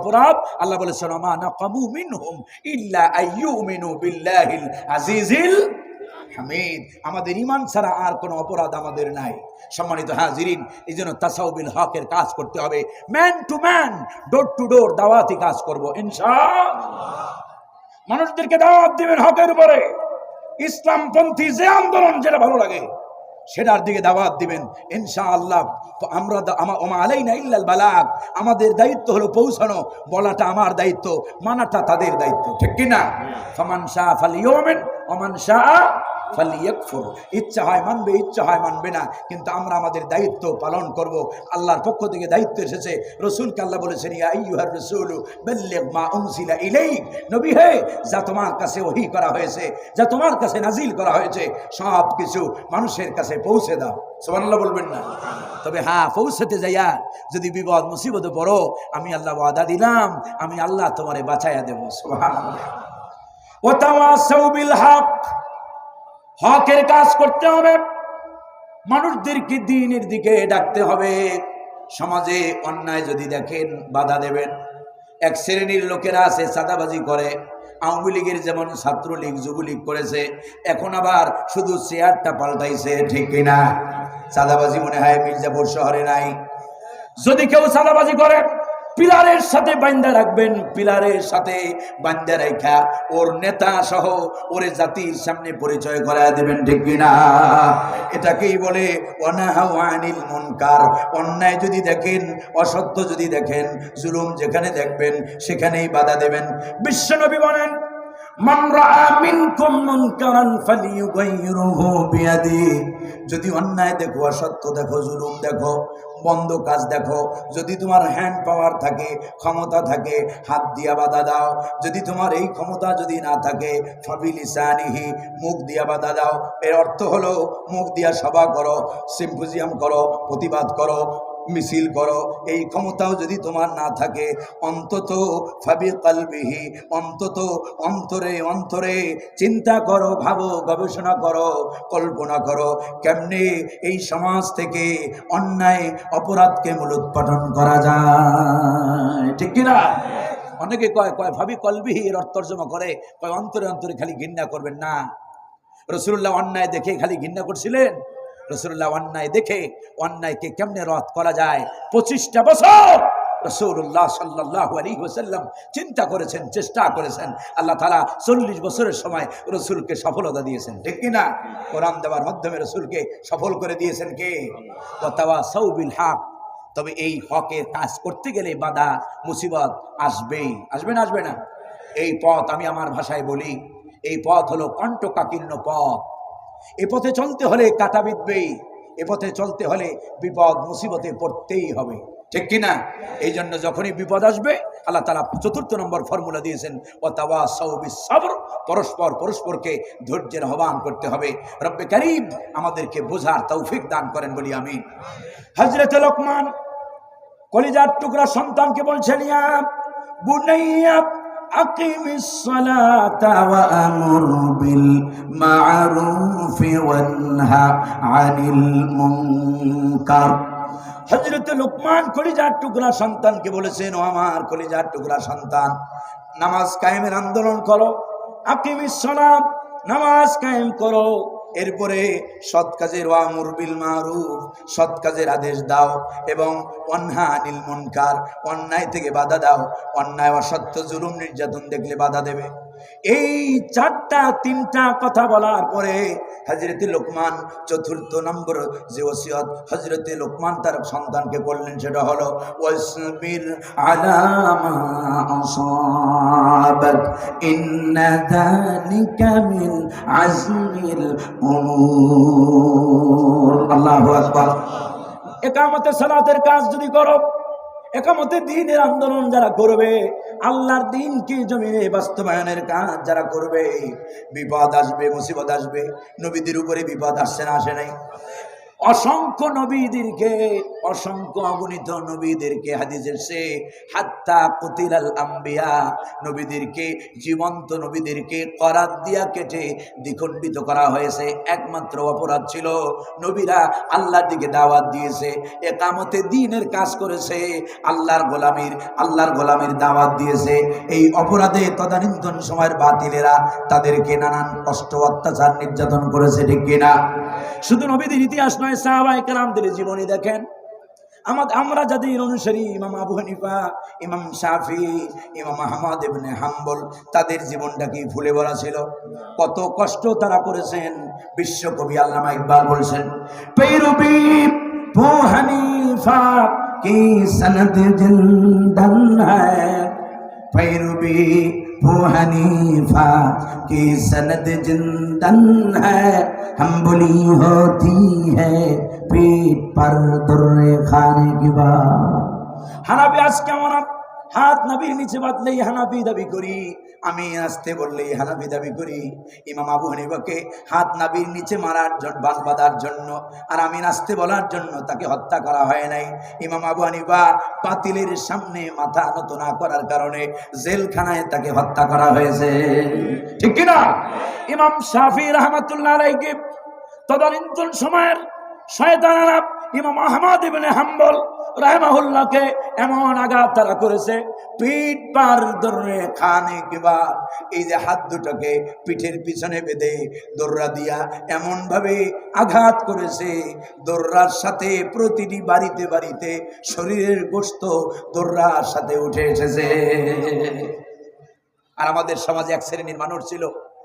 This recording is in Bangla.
অপরাধ। আল্লাহ বলেছেন মা নাকামু মিনহুম ইল্লা আইয়ুমিনু বিল্লাহিল আজিজিল হামিদ। আমাদের ঈমান ছাড়া আর কোনো অপরাধ আমাদের নাই। সম্মানিত হাজিরিন, এই জন্য তাসাউবিল হকের কাজ করতে হবে। Man to man, door to door দাওয়াতি কাজ করব ইনশাআল্লাহ। মানুষদেরকে দাওয়াত দিবেন হকের উপরে। ইসলামপন্থী যে আন্দোলন যেটা ভালো লাগে সেটার দিকে দাওয়াত দিবেন ইনশাআল্লাহ। তো আমরা ওমা আলাইনা ইল্লাল বালাগ, আমাদের দায়িত্ব হলো পৌঁছানো। বলাটা আমার দায়িত্ব, মানাটা তাদের দায়িত্ব, ঠিক কি না? ফামান শাআ ফালিউমিন ওয়া মান শাআ ফালিয়াকফুর। ইচ্ছা হয় মানবে, ইচ্ছা হয় মানবে না, কিন্তু আমরা আমাদের দায়িত্ব পালন করব। আল্লাহর পক্ষ থেকে দায়িত্ব এসেছে। রাসূলকে আল্লাহ বলেছেন ইয়া আইয়ুহার রাসূলু বাল্লিগ মা উনজিলা ইলাইক, নবী হে, যা তোমার কাছে ওহী করা হয়েছে, যা তোমার কাছে নাজিল করা হয়েছে, সব কিছু মানুষের কাছে পৌঁছে দাও। সুবহানাল্লাহ বলবেন না? তবে হ্যাঁ, পৌঁছাতে যাইয়া যদি বিপদ মুসিবতে পড়ো, আমি আল্লাহ ওয়াদা দিলাম, আমি আল্লাহ তোমারে বাঁচাইয়া দেব। সুবহানাল্লাহ। ওয়া তাওয়াসাউ বিল হক, হকের কাজ করতে হবে। মানুষদেরকে দ্বীনের দিকে ডাকতে হবে। সমাজে অন্যায় যদি দেখেন বাধা দেবেন। এক শ্রেণীর লোকেরা আছে চাঁদাবাজি করে। আওয়ামী লীগের যেমন ছাত্রলীগ যুবলীগ করেছে, এখন আবার শুধু চেয়ারটা পাল্টাইছে, ঠিক কিনা? চাঁদাবাজি মনে হয় মির্জাপুর শহরে নাই। যদি কেউ চাঁদাবাজি করে, পিলারের সাথে বান্ধা রাখবেন, পিলারের সাথে বান্ধা রাখা ওর নেতা সহ ওরে জাতির সামনে পরিচয় করায় দেবেন, ঠিক কিনা? এটাকেই বলে ওয়ানাহু আনিল মুনকার। অন্যায় যদি দেখেন, অসত্য যদি দেখেন, জুলুম যেখানে দেখবেন সেখানেই বাধা দেবেন। বিশ্বনবী বলেন মান রাআ মিনকুম মুনকারান ফালিয়ুগাইয়িরহু বিয়াদিহি। যদি অন্যায় দেখো, অসত্য দেখো, জুলুম দেখো, বন্ধ কাজ দেখো, যদি তোমার হ্যান্ড পাওয়ার থাকে, ক্ষমতা থাকে, হাত দিয়া বাধা দাও। যদি তোমার এই ক্ষমতা যদি না থাকে, ফাবিলিসানিহি, মুখ দিয়া বাধা দাও। এর অর্থ হলো মুখ দিয়া সভা করো, সিম্পোজিয়াম করো, প্রতিবাদ করো, মিছিল করো। এই ক্ষমতাও যদি তোমার না থাকে, অন্তত ফাবি কলবিহি, অন্তত অন্তরে অন্তরে চিন্তা করো, ভাবো, গবেষণা করো, কল্পনা করো কেমনে এই সমাজ থেকে অন্যায় অপরাধকে মূলোৎপাটন করা যায়, ঠিক কিনা? অনেকে কয় ভাবি কলবিহি, এর অর্থ তর্জমা করে কয় অন্তরে অন্তরে খালি ঘৃণা করবেন না। রাসূলুল্লাহ অন্যায় দেখে খালি ঘৃণা করছিলেন? রাসূলুল্লাহ অন্যায় দেখে অন্যায়কে কেমনে রদ করা যায় 25টা বছর রাসূলুল্লাহ সাল্লাল্লাহু আলাইহি ওয়াসাল্লাম চিন্তা করেছেন, চেষ্টা করেছেন। আল্লাহ তাআলা 40 বছরের সময় রাসূলকে সফলতা দিয়েছেন, ঠিক কি না? কোরআন দেওয়ার মাধ্যমে রাসূলকে সফল করে দিয়েছেন কে? ওয়া তাওয়াসাউ বিল হক। তবে এই হকের কাজ করতে গেলে বাধা মুসিবত আসবেই, আসবে না? আসবে না? এই পথ আমি আমার ভাষায় বলি, এই পথ হলো কণ্টকাকীর্ণ পথ। এ পথে চলতে হলে কাটা বিধবেই, এ পথে চলতে হলে বিপদ মুসিবতে পড়তেই হবে, ঠিক কিনা? এই জন্য যখনই বিপদ আসবে আল্লাহ তাআলা 4th নম্বর ফর্মুলা দিয়েছেন ওয়া তাওয়াসাউ বিস সবর, পরস্পরকে ধৈর্যের আহ্বান করতে হবে। রব্বে কারীম আমাদেরকে বোঝার তৌফিক দান করেন, বলি আমিন। হযরত লোকমান কলিজার টুকরা সন্তানকে বলছেন ইয়া বুনাইয়া আকিমিস সালাতা ওয়া আমুর বিল মা'রুফি ওয়ানহা আনিল মুনকার। হযরত লোকমান কলিজার টুকরা সন্তানকে বলেছেন, ও আমার কলিজার টুকরা সন্তান, নামাজ কায়েমের আন্দোলন করো। আকিমিস সালাত, নামাজ কায়েম করো। এরপরে সৎ কাজের ওয়ামুর বিল মারুফ, সৎ কাজের আদেশ দাও, এবং ওয়ানহা আনিল মুনকার, অন্যায় থেকে বাধা দাও। অন্যায়, অসত্য, জুলুম, নির্যাতন দেখলে বাধা দেবে। এই 3টা কথা বলার পরে হযরতে লোকমান 4th নম্বর যে ওসিয়ত হযরতে লোকমান তার সন্তানকে করলেন সেটা হলো ওয়াসবির আলা মা আসাবাক ইন্না যালিকা মিন আজমিল উমুর। আল্লাহু আকবার। ইকামতে সালাতের কাজ যদি করো, একামতে দ্বীনের আন্দোলন যারা করবে, আল্লাহর দ্বীনকে জমিনে বাস্তবায়নের কাজ যারা করবে, বিপদ আসবে, মুসিবত আসবে। নবীদের উপরে বিপদ আসছে না? আসে নাই? অসংখ্য নবীদেরকে অসংখ্য অগণিত নবীদেরকে হাদিসের সে হাত্তা কুতিলাল আম্বিয়া, নবীদেরকে জীবন্ত নবীদেরকে করাত দিয়া কেটে দ্বিখণ্ডিত করা হয়েছে। একমাত্র অপরাধ ছিল নবীরা আল্লাহর দিকে দাওয়াত দিয়েছে, একামতে দ্বীনের কাজ করেছে, আল্লাহর গোলামীর দাওয়াত দিয়েছে। এই অপরাধে তদানীন্তন সময়ের বাতিলেরা তাদেরকে নানান কষ্ট অত্যাচার নির্যাতন করেছে, ঠিক কিনা? শুধু নবীদের ইতিহাস নয়, সাহাবায়ে কেরামদের জীবনী দেখেন। আমরা যাদের অনুসারী, ইমাম আবু হানিফা, ইমাম শাফি, ইমাম আহমদ ইবনে হাম্বল, তাদের জীবনটা কি ভুলে ভরা ছিল? কত কষ্ট তারা করেছেন। বিশ্বকবি আল্লামা ইকবাল বলছেন, पैरुबी अबू हनीफा की सनद जिंदन है, पैरुबी अबू हनीफा की सनद जिंदन है, हम बुली होती है पीठ पर दुर्रे खाने की बात। হানাফি আজকে আমরা হাত নবীর নিচে বাঁধলেই হানাফি দাবি করি, আমি আসতে বললেই হানাফি দাবি করি। ইমাম আবু হানিফাকে হাত নাবির নিচে মারার জন্য, বাঁধার জন্য, আর আমি নাচতে বলার জন্য তাকে হত্যা করা হয় নাই। ইমাম আবু হানিফা বাতিলের সামনে মাথা নত না করার কারণে জেলখানায় তাকে হত্যা করা হয়েছে, ঠিক কিনা? ইমাম শাফি রাহমাতুল্লাহ আলাইহি তদানীন্তন সময়ের শয়তানেরা ইমাম আহমদ ইবনে হাম্বল রাহিমাহুল্লাহকে এমন আঘাত তারা করেছে, পিঠ পার ধরে খানে কিবা, এই যে হাত দুটোকে পিঠের পিছনে বেঁধে দৌড়া দিয়া এমন ভাবে আঘাত করেছে, দৌড়ার সাথে প্রতিটি বাড়িতে বাড়িতে শরীরের গোশত দৌড়ার সাথে উঠে এসেছে। আর আমাদের সমাজে এক শ্রেণীর মানুষ ছিল,